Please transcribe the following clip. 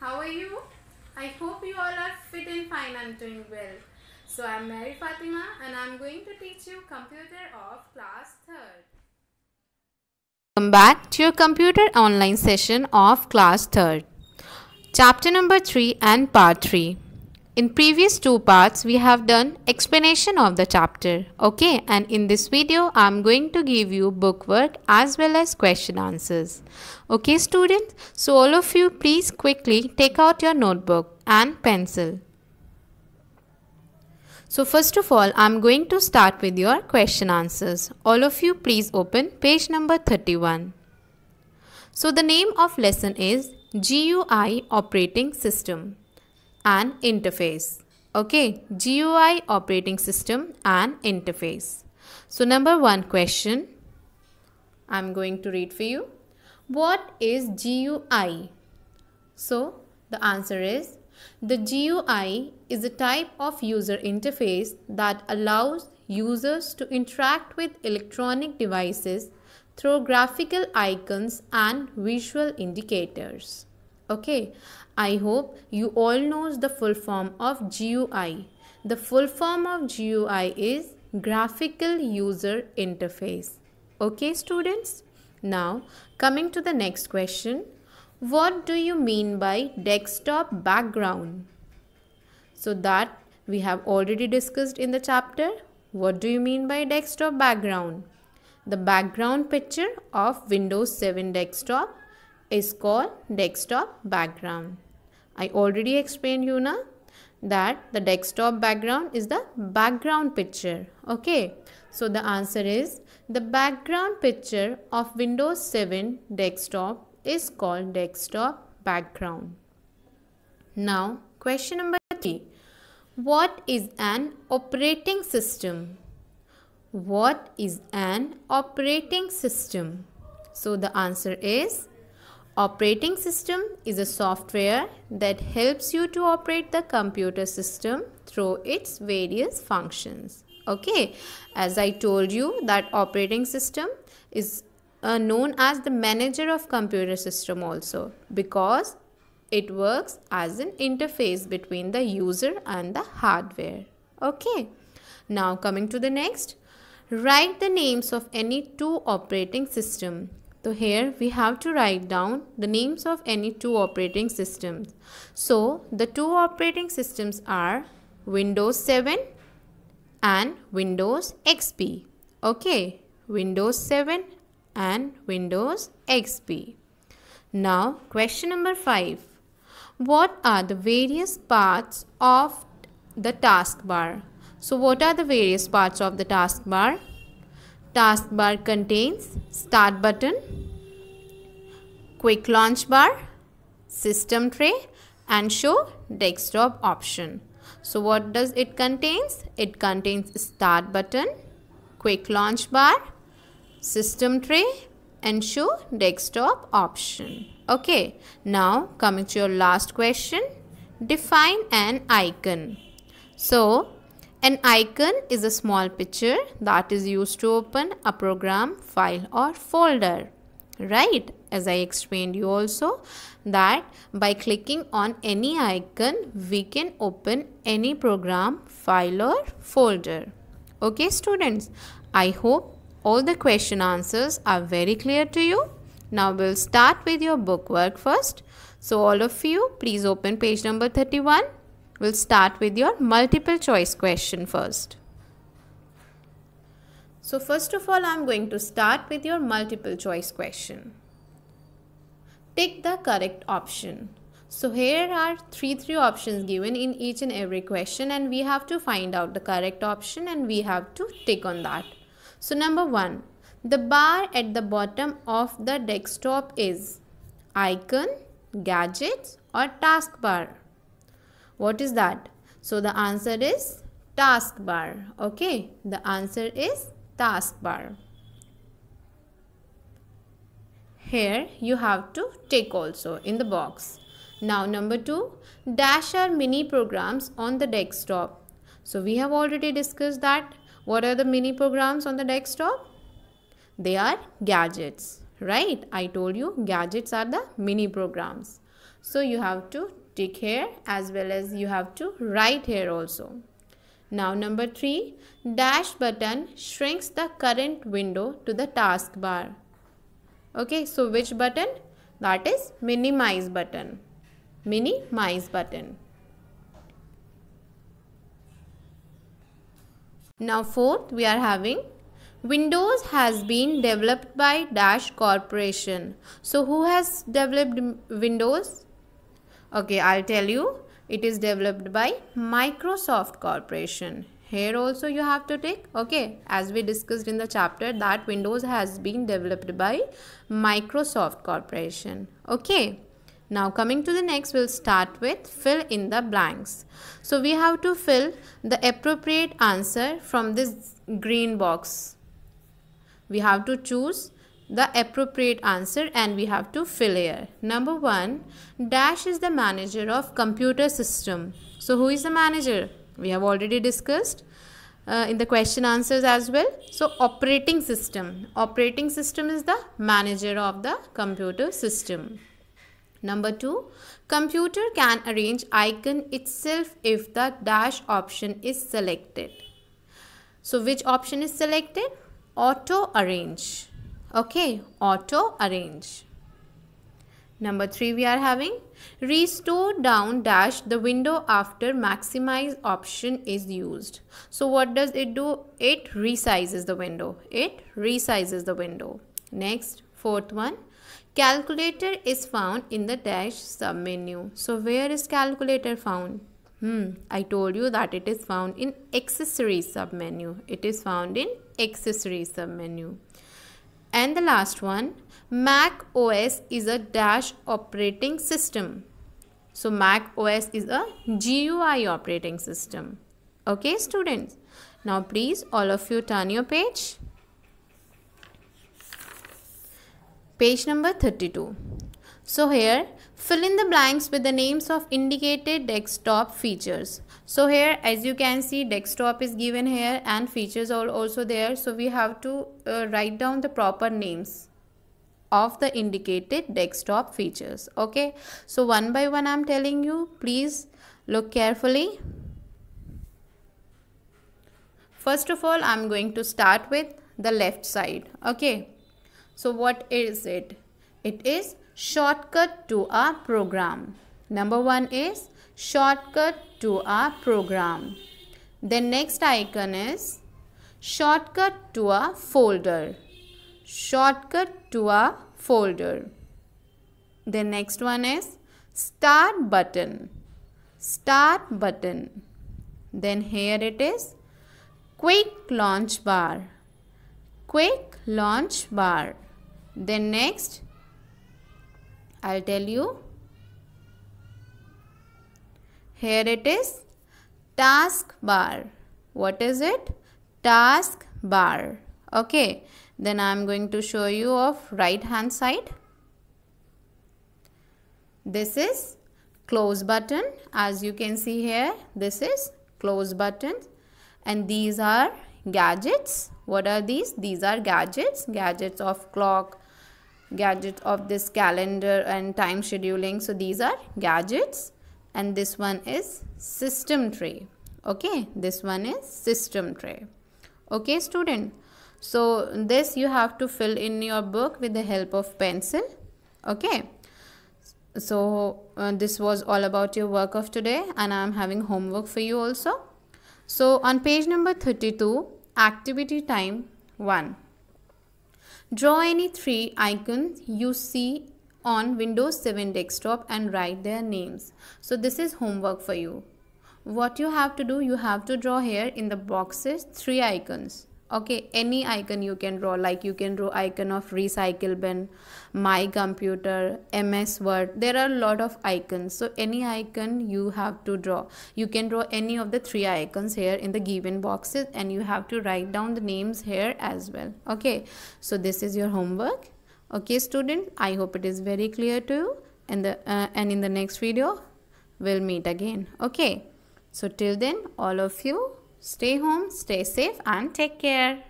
How are you? I hope you all are fit and fine and doing well. So I am Mary Fatima and I am going to teach you computer of class 3rd. Welcome back to your computer online session of class 3rd. Chapter number 3 and part 3. In previous two parts, we have done explanation of the chapter. Okay, and in this video, I am going to give you book work as well as question answers. Okay, students, so all of you please quickly take out your notebook and pencil. So first of all, I am going to start with your question answers. All of you please open page number 31. So the name of lesson is GUI Operating System and Interface. Okay, GUI Operating System and Interface. So number 1 question, I'm going to read for you. What is GUI? So the answer is, the GUI is a type of user interface that allows users to interact with electronic devices through graphical icons and visual indicators. Okay, I hope you all knows the full form of GUI. The full form of GUI is Graphical User Interface. Okay, students? Now, coming to the next question. What do you mean by desktop background? So that we have already discussed in the chapter. What do you mean by desktop background? The background picture of Windows 7 desktop is called desktop background. I already explained you na that the desktop background is the background picture. Okay, so the answer is the background picture of Windows 7 desktop is called desktop background. Now question number 3. What is an operating system? What is an operating system? So the answer is, operating system is a software that helps you to operate the computer system through its various functions. Okay, as I told you that operating system is known as the manager of computer system also, because it works as an interface between the user and the hardware. Okay, now coming to the next. Write the names of any two operating system. So here we have to write down the names of any two operating systems. So the two operating systems are Windows 7 and Windows XP. Okay, Windows 7 and Windows XP. Now question number 5. What are the various parts of the taskbar? So what are the various parts of the taskbar? Taskbar contains start button, quick launch bar, system tray and show desktop option. So what does it contains? It contains start button, quick launch bar, system tray and show desktop option. Okay, now coming to your last question. Define an icon. So an icon is a small picture that is used to open a program, file or folder. Right, as I explained you also that by clicking on any icon we can open any program, file or folder. Okay students, I hope all the question answers are very clear to you. Now we'll start with your book work first. So all of you please open page number 31. We'll start with your multiple choice question first. So first of all, I'm going to start with your multiple choice question. Tick the correct option. So here are three options given in each and every question and we have to find out the correct option and we have to tick on that. So number 1, the bar at the bottom of the desktop is icon, gadgets or taskbar. What is that? So the answer is taskbar. Okay, the answer is taskbar. Here you have to tick also in the box. Now number 2, dash are mini programs on the desktop. So we have already discussed that. What are the mini programs on the desktop? They are gadgets, right? I told you gadgets are the mini programs. So you have to tick here as well as you have to write here also. Now number 3, dash button shrinks the current window to the taskbar. Okay, so which button? That is minimize button. Minimize button. Now 4th, we are having Windows has been developed by Dash Corporation. So who has developed Windows? Okay, I'll tell you. It is developed by Microsoft Corporation. Here also you have to take, okay, as we discussed in the chapter, that Windows has been developed by Microsoft Corporation. Okay. Now coming to the next, we'll start with fill in the blanks. So we have to fill the appropriate answer from this green box. We have to choose the appropriate answer and we have to fill here. Number 1, Dash is the manager of computer system. So who is the manager? We have already discussed in the question answers as well. So operating system. Operating system is the manager of the computer system. Number 2, computer can arrange icon itself if the dash option is selected. So which option is selected? Auto arrange. Okay, auto arrange. Number 3, we are having restore down dash the window after maximize option is used. So what does it do? It resizes the window. It resizes the window. Next, 4th one, calculator is found in the dash submenu. So where is calculator found? I told you that it is found in accessories submenu. It is found in accessories submenu. And the last one, Mac OS is a dash operating system. So Mac OS is a GUI operating system. Okay, students. Now please all of you turn your page. Page number 32. So here fill in the blanks with the names of indicated desktop features. So here as you can see, desktop is given here and features are also there. So we have to write down the proper names of the indicated desktop features. Okay, so one by one I'm telling you, please look carefully. First of all, I'm going to start with the left side. Okay, so what is it? It is shortcut to a program. Number 1 is shortcut to a program. Then next icon is shortcut to a folder. Shortcut to a folder. The next one is start button. Start button. Then here it is quick launch bar. Quick launch bar. Then next I'll tell you. Here it is task bar. What is it? Task bar. Okay. Then I'm going to show you of right hand side. This is close button. As you can see here, this is close button. And these are gadgets. What are these? These are gadgets. Gadgets of clock, gadgets of this calendar and time scheduling. So these are gadgets. And this one is system tray. Okay, this one is system tray. Okay, student. So this you have to fill in your book with the help of pencil. Okay. So this was all about your work of today, and I am having homework for you also. So on page number 32, activity time 1. Draw any 3 icons you see on Windows 7 desktop and write their names. So this is homework for you. What you have to do, you have to draw here in the boxes 3 icons. Okay, any icon you can draw, like you can draw icon of recycle bin, my computer, MS Word. There are a lot of icons. So any icon you have to draw. You can draw any of the 3 icons here in the given boxes, and you have to write down the names here as well. Okay, so this is your homework. Okay, student, I hope it is very clear to you, and in the next video we'll meet again. Okay, so till then, all of you stay home, stay safe and take care.